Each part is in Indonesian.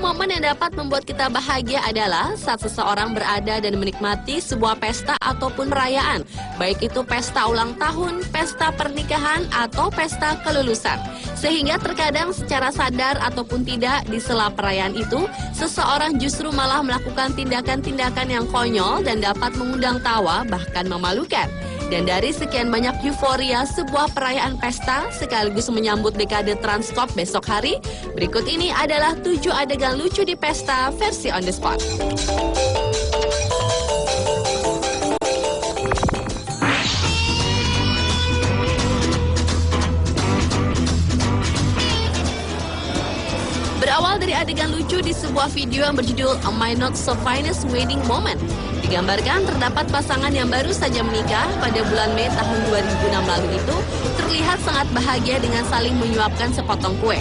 momen yang dapat membuat kita bahagia adalah saat seseorang berada dan menikmati sebuah pesta ataupun perayaan, baik itu pesta ulang tahun, pesta pernikahan, atau pesta kelulusan. Sehingga terkadang secara sadar ataupun tidak di sela perayaan itu, seseorang justru malah melakukan tindakan-tindakan yang konyol dan dapat mengundang tawa bahkan memalukan. Dan dari sekian banyak euforia sebuah perayaan pesta sekaligus menyambut dekade Transkop besok hari, berikut ini adalah 7 adegan lucu di pesta versi on the spot. Berawal dari adegan lucu di sebuah video yang berjudul A My Not So Finest Wedding Moment. Digambarkan terdapat pasangan yang baru saja menikah pada bulan Mei tahun 2006 lalu itu terlihat sangat bahagia dengan saling menyuapkan sepotong kue.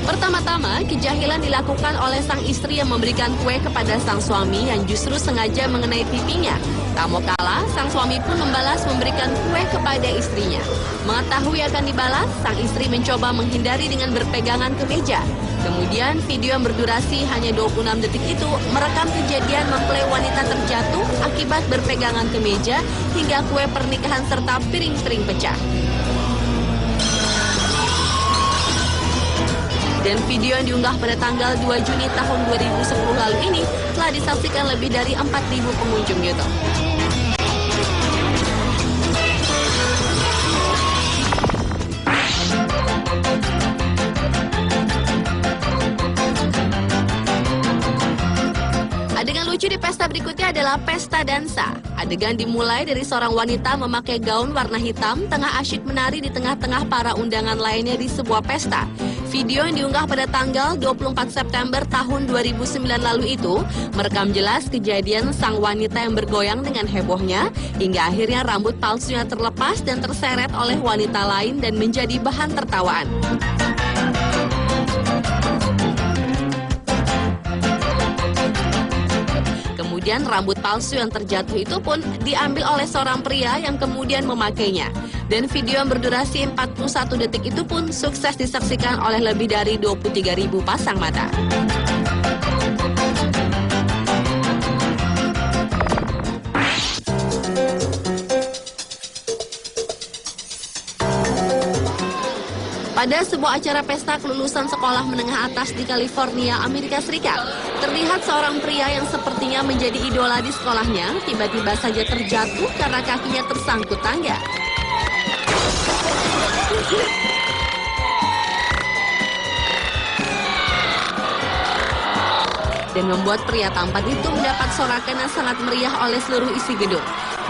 Pertama-tama, kejahilan dilakukan oleh sang istri yang memberikan kue kepada sang suami yang justru sengaja mengenai pipinya. Tak mau kalah, sang suami pun membalas memberikan kue kepada istrinya. Mengetahui akan dibalas, sang istri mencoba menghindari dengan berpegangan ke meja. Kemudian video yang berdurasi hanya 26 detik itu merekam kejadian mempelai wanita terjatuh akibat berpegangan ke meja hingga kue pernikahan serta piring-piring pecah. Dan video yang diunggah pada tanggal 2 Juni tahun 2010 lalu ini telah disaksikan lebih dari 4.000 pengunjung YouTube. Adegan lucu di pesta berikutnya adalah pesta dansa. Adegan dimulai dari seorang wanita memakai gaun warna hitam tengah asyik menari di tengah-tengah para undangan lainnya di sebuah pesta. Video yang diunggah pada tanggal 24 September tahun 2009 lalu itu merekam jelas kejadian sang wanita yang bergoyang dengan hebohnya hingga akhirnya rambut palsunya terlepas dan terseret oleh wanita lain dan menjadi bahan tertawaan. Kemudian rambut palsu yang terjatuh itu pun diambil oleh seorang pria yang kemudian memakainya. Dan video yang berdurasi 41 detik itu pun sukses disaksikan oleh lebih dari 23.000 pasang mata. Pada sebuah acara pesta kelulusan sekolah menengah atas di California, Amerika Serikat, terlihat seorang pria yang sepertinya menjadi idola di sekolahnya tiba-tiba saja terjatuh karena kakinya tersangkut tangga. Dan membuat pria tampan itu mendapat sorakan yang sangat meriah oleh seluruh isi gedung.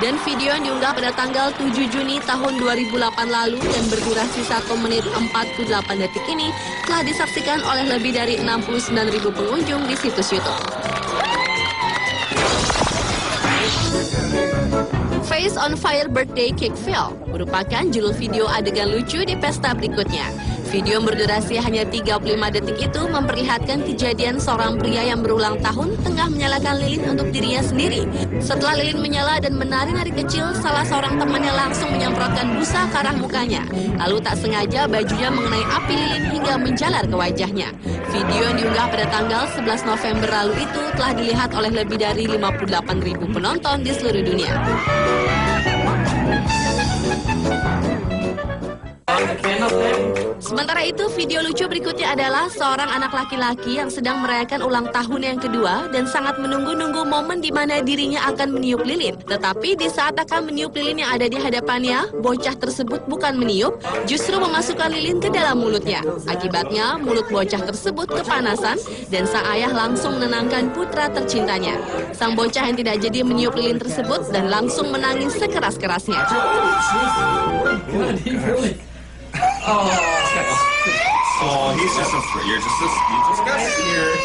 Dan video yang diunggah pada tanggal 7 Juni tahun 2008 lalu dan berdurasi 1 menit 48 detik ini telah disaksikan oleh lebih dari 69.000 pengunjung di situs YouTube. Face on Fire Birthday Cake Fail merupakan judul video adegan lucu di pesta berikutnya. Video yang berdurasi hanya 35 detik itu memperlihatkan kejadian seorang pria yang berulang tahun tengah menyalakan lilin untuk dirinya sendiri. Setelah lilin menyala dan menari-nari kecil, salah seorang temannya langsung menyemprotkan busa ke arah mukanya. Lalu tak sengaja bajunya mengenai api lilin hingga menjalar ke wajahnya. Video yang diunggah pada tanggal 11 November lalu itu telah dilihat oleh lebih dari 58.000 penonton di seluruh dunia. Sementara itu, video lucu berikutnya adalah seorang anak laki-laki yang sedang merayakan ulang tahun yang kedua dan sangat menunggu-nunggu momen di mana dirinya akan meniup lilin. Tetapi di saat akan meniup lilin yang ada di hadapannya, bocah tersebut bukan meniup, justru memasukkan lilin ke dalam mulutnya. Akibatnya, mulut bocah tersebut kepanasan dan sang ayah langsung menenangkan putra tercintanya. Sang bocah yang tidak jadi meniup lilin tersebut dan langsung menangis sekeras-kerasnya. Oh, he's just a you just got scared.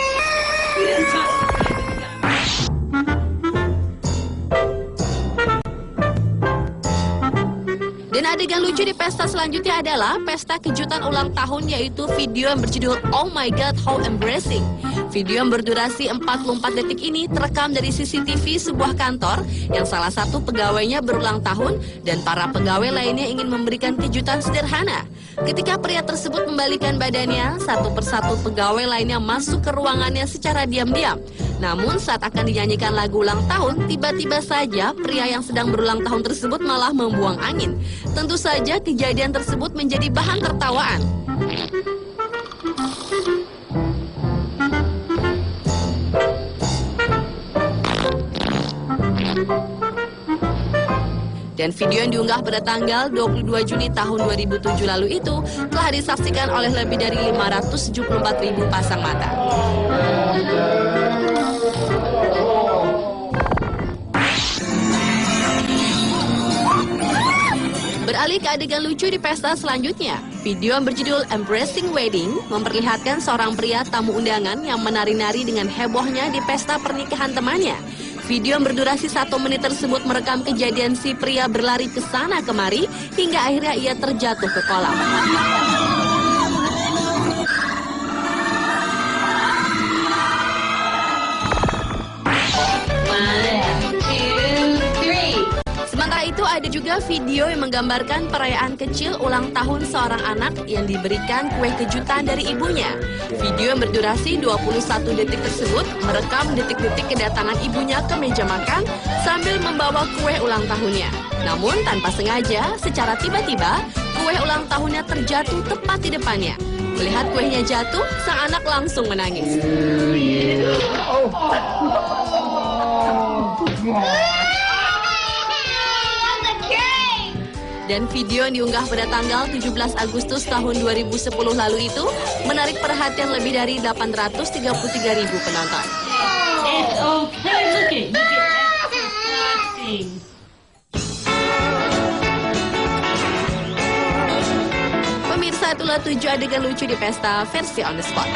Dan adegan lucu di pesta selanjutnya adalah pesta kejutan ulang tahun, yaitu video yang berjudul Oh My God How Embarrassing. Video yang berdurasi 44 detik ini terekam dari CCTV sebuah kantor yang salah satu pegawainya berulang tahun dan para pegawai lainnya ingin memberikan kejutan sederhana. Ketika pria tersebut membalikan badannya, satu persatu pegawai lainnya masuk ke ruangannya secara diam-diam. Namun saat akan dinyanyikan lagu ulang tahun, tiba-tiba saja pria yang sedang berulang tahun tersebut malah membuang angin. Tentu saja kejadian tersebut menjadi bahan tertawaan. Dan video yang diunggah pada tanggal 22 Juni tahun 2007 lalu itu telah disaksikan oleh lebih dari 574.000 pasang mata. Beralih ke adegan lucu di pesta selanjutnya, video yang berjudul Embarrassing Wedding memperlihatkan seorang pria tamu undangan yang menari-nari dengan hebohnya di pesta pernikahan temannya. Video yang berdurasi 1 menit tersebut merekam kejadian si pria berlari ke sana kemari hingga akhirnya ia terjatuh ke kolam. Sementara itu ada juga video yang menggambarkan perayaan kecil ulang tahun seorang anak yang diberikan kue kejutan dari ibunya. Video yang berdurasi 21 detik tersebut merekam detik-detik kedatangan ibunya ke meja makan sambil membawa kue ulang tahunnya. Namun tanpa sengaja, secara tiba-tiba, kue ulang tahunnya terjatuh tepat di depannya. Melihat kuenya jatuh, sang anak langsung menangis. Dan video yang diunggah pada tanggal 17 Agustus tahun 2010 lalu itu menarik perhatian lebih dari 833.000 penonton. It's okay, look it, you get exercising. Pemirsa, itulah 7 adegan lucu di pesta versi on the spot.